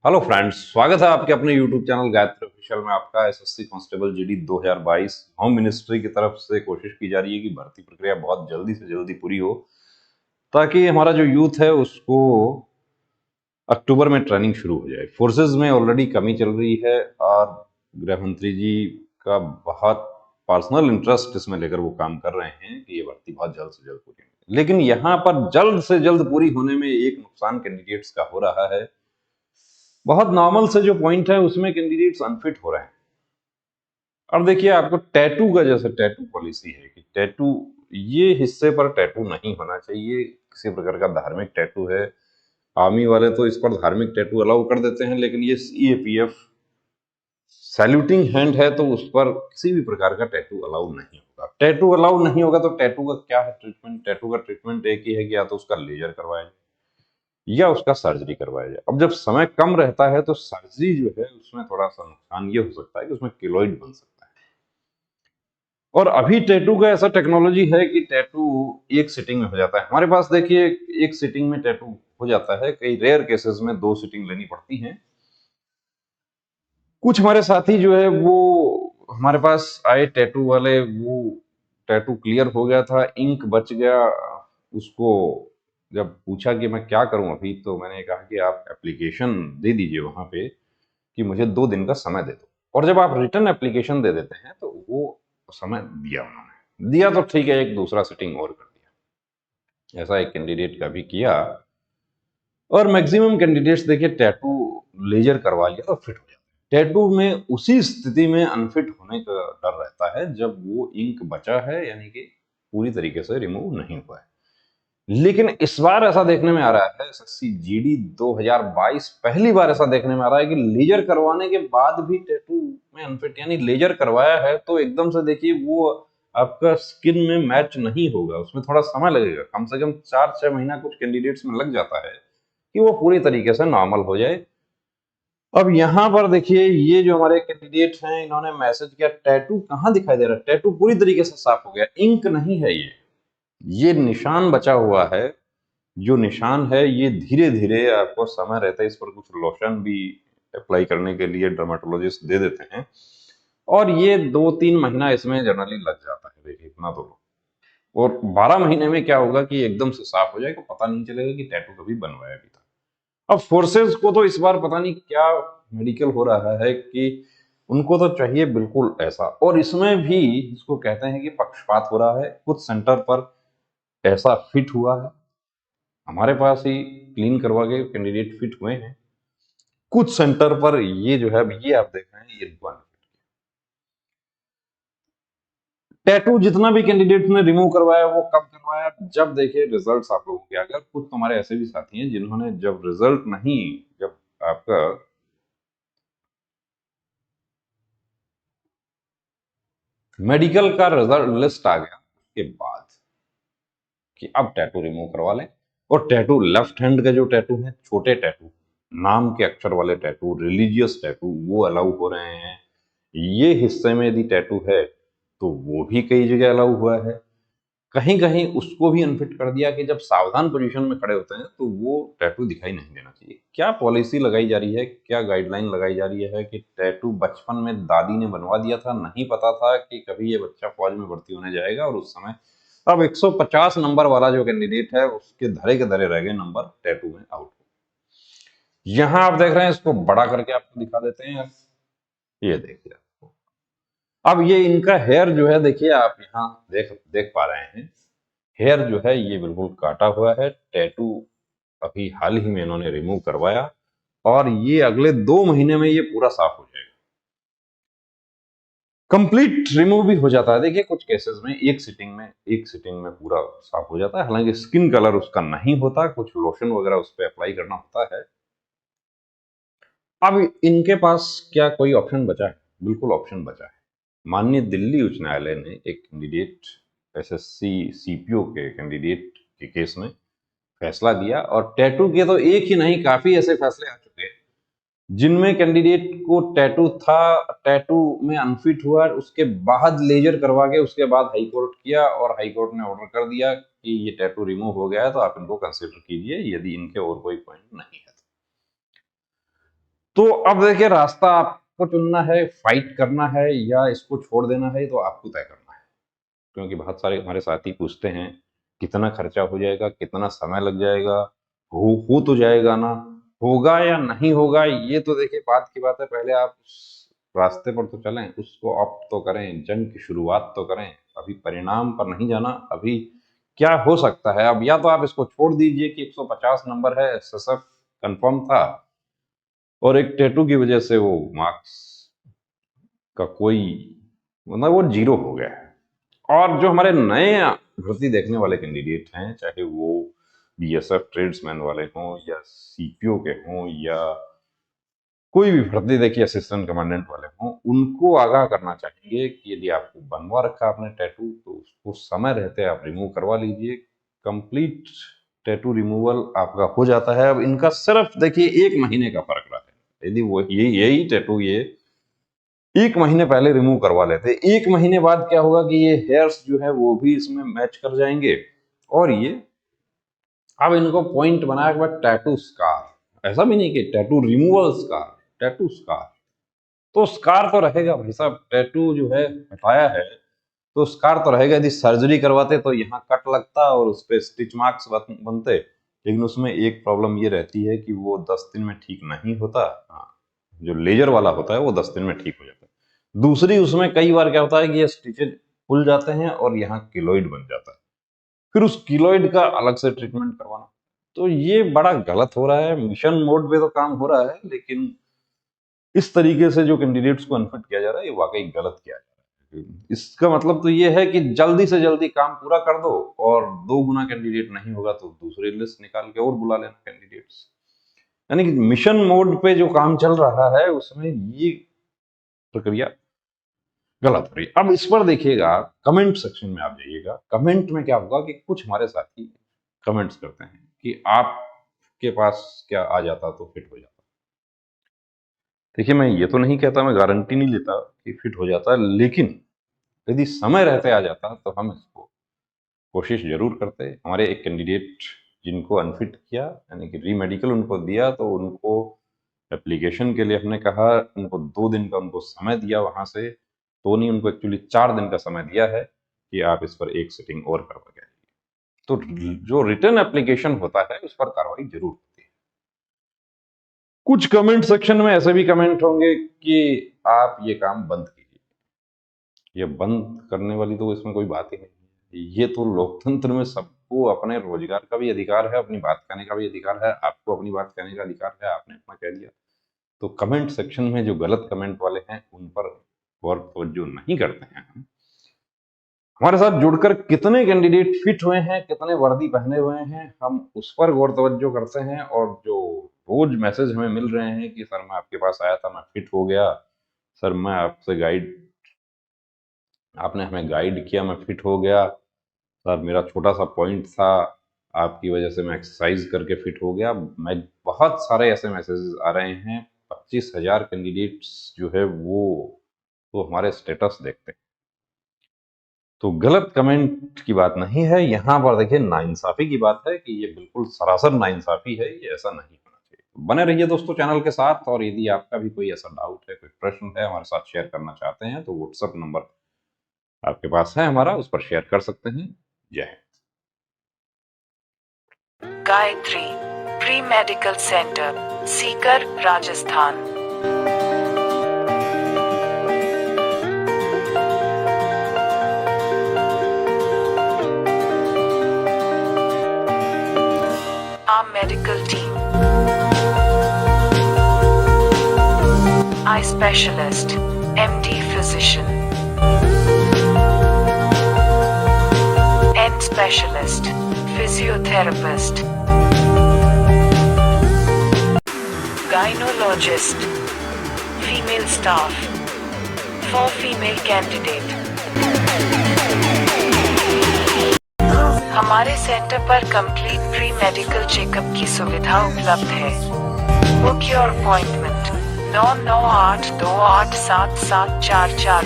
Hello friends, स्वागत है आपके अपने यूट्यूब चैनल गायत्री ऑफिशियल में। आपका SSC constable GD 2022 home ministry की तरफ से कोशिश की जा रही है कि भर्ती प्रक्रिया बहुत जल्दी से जल्दी पूरी हो, ताकि हमारा जो यूथ है उसको अक्टूबर में ट्रेनिंग शुरू हो जाए। फोर्सेज में ऑलरेडी कमी चल रही है और गृह मंत्री जी का बहुत पर्सनल इंटरेस्ट इसमें लेकर वो काम कर रहे हैं कि ये भर्ती बहुत जल्द से जल्द पूरी हो। लेकिन यहाँ पर जल्द से जल्द पूरी होने में एक नुकसान कैंडिडेट्स का हो रहा है। बहुत नॉर्मल से जो पॉइंट है उसमें कैंडिडेट्स अनफिट हो रहे हैं। अब देखिए, आपको टैटू का जैसे टैटू पॉलिसी है कि टैटू ये हिस्से पर टैटू नहीं होना चाहिए। किसी प्रकार का धार्मिक टैटू है, आर्मी वाले तो इस पर धार्मिक टैटू अलाउ कर देते हैं, लेकिन ये सीएपीएफ सैल्यूटिंग हैंड है तो उस पर किसी भी प्रकार का टैटू अलाउ नहीं होगा। टैटू अलाउ नहीं होगा तो टैटू का क्या है ट्रीटमेंट? टैटू का ट्रीटमेंट एक ही है कि या तो उसका लेजर करवाया जाए या उसका सर्जरी करवाया जाए। अब जब समय कम रहता है तो सर्जरी जो है उसमें थोड़ा सा नुकसान ये हो सकता है कि उसमें केलॉइड बन सकता है। और अभी टैटू का ऐसा टेक्नोलॉजी है कि टैटू एक सिटिंग में हो जाता है। हमारे पास देखिए, एक सिटिंग में टैटू हो जाता है। कई रेयर केसेस में 2 सिटिंग लेनी पड़ती हैं। कुछ हमारे साथी जो है वो हमारे पास आए टैटू वाले, वो टैटू क्लियर हो गया था, इंक बच गया। उसको जब पूछा कि मैं क्या करूं अभी, तो मैंने कहा कि आप एप्लीकेशन दे दीजिए वहां पे कि मुझे 2 दिन का समय दे दो। और जब आप रिटर्न एप्लीकेशन दे देते हैं तो वो समय दिया, उन्होंने दिया तो ठीक है, एक दूसरा सिटिंग और कर दिया। ऐसा एक कैंडिडेट का भी किया। और मैक्सिमम कैंडिडेट्स देखिए, टैटू लेजर करवा लिया तो फिट हो जाता है। टैटू में उसी स्थिति में अनफिट होने का डर रहता है जब वो इंक बचा है, यानी कि पूरी तरीके से रिमूव नहीं हुआ है। लेकिन इस बार ऐसा देखने में आ रहा है, एसएससी जीडी 2022 पहली बार ऐसा देखने में आ रहा है कि लेजर करवाने के बाद भी टैटू में अनफिट, यानी लेजर करवाया है तो एकदम से देखिए वो आपका स्किन में मैच नहीं होगा, उसमें थोड़ा समय लगेगा। कम से कम 4-6 महीना कुछ कैंडिडेट्स में लग जाता है कि वो पूरी तरीके से नॉर्मल हो जाए। अब यहाँ पर देखिए, ये जो हमारे कैंडिडेट हैं इन्होंने मैसेज किया, टैटू कहाँ दिखाई दे रहा है? टैटू पूरी तरीके से साफ हो गया, इंक नहीं है ये निशान बचा हुआ है। जो निशान है ये धीरे धीरे आपको समय रहता है, इस पर कुछ लोशन भी अप्लाई करने के लिए डर्मेटोलॉजिस्ट दे देते हैं, और ये 2-3 महीना इसमें जनरली लग जाता है। देखिए इतना तो, और 12 महीने में क्या होगा कि एकदम से साफ हो जाएगा, पता नहीं चलेगा कि टैटू कभी बनवाया भी था। अब फोर्सेस को तो इस बार पता नहीं क्या मेडिकल हो रहा है कि उनको तो चाहिए बिल्कुल ऐसा, और इसमें भी इसको कहते हैं कि पक्षपात हो रहा है। कुछ सेंटर पर ऐसा फिट हुआ है, हमारे पास ही क्लीन करवा के कैंडिडेट फिट हुए हैं। कुछ सेंटर पर ये जो है, ये आप देख रहे हैं, ये इनको अनफिट किया। टैटू जितना भी कैंडिडेट ने रिमूव करवाया वो कब करवाया? जब देखिए रिजल्ट्स आप लोगों के आ गए। कुछ तो हमारे ऐसे भी साथी हैं जिन्होंने जब रिजल्ट नहीं, जब आपका मेडिकल का रिजल्ट लिस्ट आ गया उसके बाद कि अब टैटू रिमूव करवा लें। और टैटू लेफ्ट हैंड के जो टैटू हैं, छोटे टैटू, नाम के अक्षर वाले टैटू, रिलीजियस टैटू, वो अलाउ हो रहे हैं। ये हिस्से में यदि टैटू है तो वो भी कई जगह अलाउ हुआ है। कहीं कहीं उसको भी अनफिट कर दिया कि जब सावधान पोजीशन में खड़े होते हैं तो वो टैटू दिखाई नहीं देना चाहिए। क्या पॉलिसी लगाई जा रही है, क्या गाइडलाइन लगाई जा रही है कि टैटू बचपन में दादी ने बनवा दिया था, नहीं पता था कि कभी ये बच्चा फौज में भर्ती होने जाएगा, और उस समय अब 150 नंबर वाला जो कैंडिडेट है उसके धरे के धरे रह गए नंबर, टैटू में आउट। यहां आप देख रहे हैं, इसको बड़ा करके आपको दिखा देते हैं। ये देखिए, अब ये इनका हेयर जो है, देखिए आप यहाँ देख देख पा रहे हैं, हेयर जो है ये बिल्कुल काटा हुआ है। टैटू अभी हाल ही में इन्होंने रिमूव करवाया, और ये अगले 2 महीने में ये पूरा साफ हो जाएगा, कंप्लीट रिमूव भी हो जाता है। देखिए कुछ केसेस में एक सिटिंग में पूरा साफ हो जाता है। हालांकि स्किन कलर उसका नहीं होता, कुछ लोशन वगैरह उस पर अप्लाई करना होता है। अब इनके पास क्या कोई ऑप्शन बचा है? बिल्कुल ऑप्शन बचा है। माननीय दिल्ली उच्च न्यायालय ने एक कैंडिडेट, एसएससी सीपीओ के कैंडिडेट के केस में फैसला दिया, और टैटू के तो एक ही नहीं, काफी ऐसे फैसले आ चुके हैं जिनमें कैंडिडेट को टैटू था, टैटू में अनफिट हुआ, उसके बाद लेजर करवा के उसके बाद हाई कोर्ट किया, और हाई कोर्ट ने ऑर्डर कर दिया कि ये टैटू रिमूव हो गया है तो आप इनको कंसिडर कीजिए, यदि इनके और कोई पॉइंट नहीं है। तो अब देखिए रास्ता आपको चुनना है, फाइट करना है या इसको छोड़ देना है, तो आपको तय करना है। क्योंकि बहुत सारे हमारे साथी पूछते हैं कितना खर्चा हो जाएगा, कितना समय लग जाएगा, हो तो जाएगा ना, होगा या नहीं होगा, ये तो देखिए बात की बात है। पहले आप उस रास्ते पर तो चलें, उसको ऑप्ट तो करें, जंग की शुरुआत तो करें। अभी परिणाम पर नहीं जाना, अभी क्या हो सकता है। अब या तो आप इसको छोड़ दीजिए कि 150 नंबर है, एसएसएफ कंफर्म था और एक टैटू की वजह से वो मार्क्स का कोई मतलब वो जीरो हो गया है। और जो हमारे नए भर्ती देखने वाले कैंडिडेट हैं, चाहे वो बीएसएफ ट्रेड्समैन वाले हों या सीपीओ के हों या कोई भी भर्ती देखिए असिस्टेंट कमांडेंट वाले हों, उनको आगाह करना चाहेंगे कि यदि आपको बनवा रखा आपने टैटू तो उसको समय रहते आप रिमूव करवा लीजिए। कंप्लीट टैटू रिमूवल आपका हो जाता है। अब इनका सिर्फ देखिए 1 महीने का फर्क रहा है। यदि वो यही टैटू ये 1 महीने पहले रिमूव करवा लेते, 1 महीने बाद क्या होगा कि ये हेयर्स जो है वो भी इसमें मैच कर जाएंगे और ये अब इनको पॉइंट बनाया के बाद टैटू स्कार, ऐसा भी नहीं कि tattoo removal scar, tattoo scar. तो स्कार तो रहेगा भाई साहब, टैटू जो है हटाया है तो स्कार तो रहेगा। यदि सर्जरी करवाते तो यहाँ कट लगता और उस पर स्टिच मार्क्स बनते, लेकिन उसमें एक प्रॉब्लम ये रहती है कि वो 10 दिन में ठीक नहीं होता। हाँ, जो लेजर वाला होता है वो 10 दिन में ठीक हो जाता है। दूसरी उसमें कई बार क्या होता है कि ये स्टिचेज खुल जाते हैं और यहाँ किलोइड बन जाता है, फिर उस किलोइड का अलग से ट्रीटमेंट करवाना। तो ये बड़ा गलत हो रहा है। मिशन मोड पे तो काम हो रहा है, लेकिन इस तरीके से जो कैंडिडेट्स को अनफिट किया जा रहा है ये वाकई गलत किया जा रहा है। इसका मतलब तो ये है कि जल्दी से जल्दी काम पूरा कर दो और 2 गुना कैंडिडेट नहीं होगा तो दूसरी लिस्ट निकाल के और बुला लेना कैंडिडेट्स। यानी कि मिशन मोड पे जो काम चल रहा है उसमें ये प्रक्रिया गलत हो रही है। अब इस पर देखिएगा, कमेंट सेक्शन में आप जाइएगा, कमेंट में क्या होगा कि कुछ हमारे साथी कमेंट्स करते हैं कि आपके पास क्या आ जाता तो फिट हो जाता। देखिए मैं ये तो नहीं कहता, मैं गारंटी नहीं लेता कि फिट हो जाता, लेकिन यदि समय रहते आ जाता तो हम इसको कोशिश जरूर करते। हमारे एक कैंडिडेट जिनको अनफिट किया, यानी कि री मेडिकल उनको दिया, तो उनको एप्लीकेशन के लिए हमने कहा, उनको 2 दिन का उनको समय दिया, वहां से तो नहीं, उनको एक्चुअली 4 दिन का समय दिया है कि आप इस पर एक सिटिंग और करवा के आइए। तो जो रिटर्न एप्लीकेशन होता है उस पर कार्रवाई जरूर होती है। कुछ कमेंट सेक्शन में ऐसे भी कमेंट होंगे कि आप ये काम बंद कीजिए। ये बंद करने वाली तो इसमें कोई बात ही नहीं है। ये तो लोकतंत्र में सबको अपने रोजगार का भी अधिकार है, अपनी बात कहने का भी अधिकार है। आपको अपनी बात कहने का अधिकार है, आपने अपना कह दिया। तो कमेंट सेक्शन में जो गलत कमेंट वाले हैं उन पर गौर तवज्जो नहीं करते हैं। हमारे साथ जुड़कर कितने कैंडिडेट फिट हुए हैं, कितने वर्दी पहने हुए हैं, हम उस पर गौर तवज्जो करते हैं। और जो रोज मैसेज हमें मिल रहे हैं कि सर मैं आपके पास आया था, मैं फिट हो गया, सर मैं आपसे आपने हमें गाइड किया, मैं फिट हो गया, सर मेरा छोटा सा पॉइंट था, आपकी वजह से मैं एक्सरसाइज करके फिट हो गया। मैं बहुत सारे ऐसे मैसेजेस आ रहे हैं। 25,000 कैंडिडेट्स जो है वो तो हमारे स्टेटस देखते हैं। तो गलत कमेंट की बात नहीं है यहाँ पर। देखिए नाइंसाफी की बात है कि ये बिल्कुल सरासर नाइंसाफी है, ये ऐसा नहीं होना चाहिए। बने रहिए दोस्तों चैनल के साथ, और यदि आपका भी कोई ऐसा डाउट है, कोई प्रश्न है, हमारे साथ शेयर करना चाहते हैं तो व्हाट्सएप नंबर आपके पास है हमारा, उस पर शेयर कर सकते हैं। जय Hind. Gayatri pre medical centre, Sikar, Rajasthan. Our medical team: eye specialist, MD physician, end specialist, physiotherapist, gynecologist, female staff, for female candidate। हमारे सेंटर पर कंप्लीट प्री मेडिकल चेकअप की सुविधा उपलब्ध है। Book your appointment 9982877744।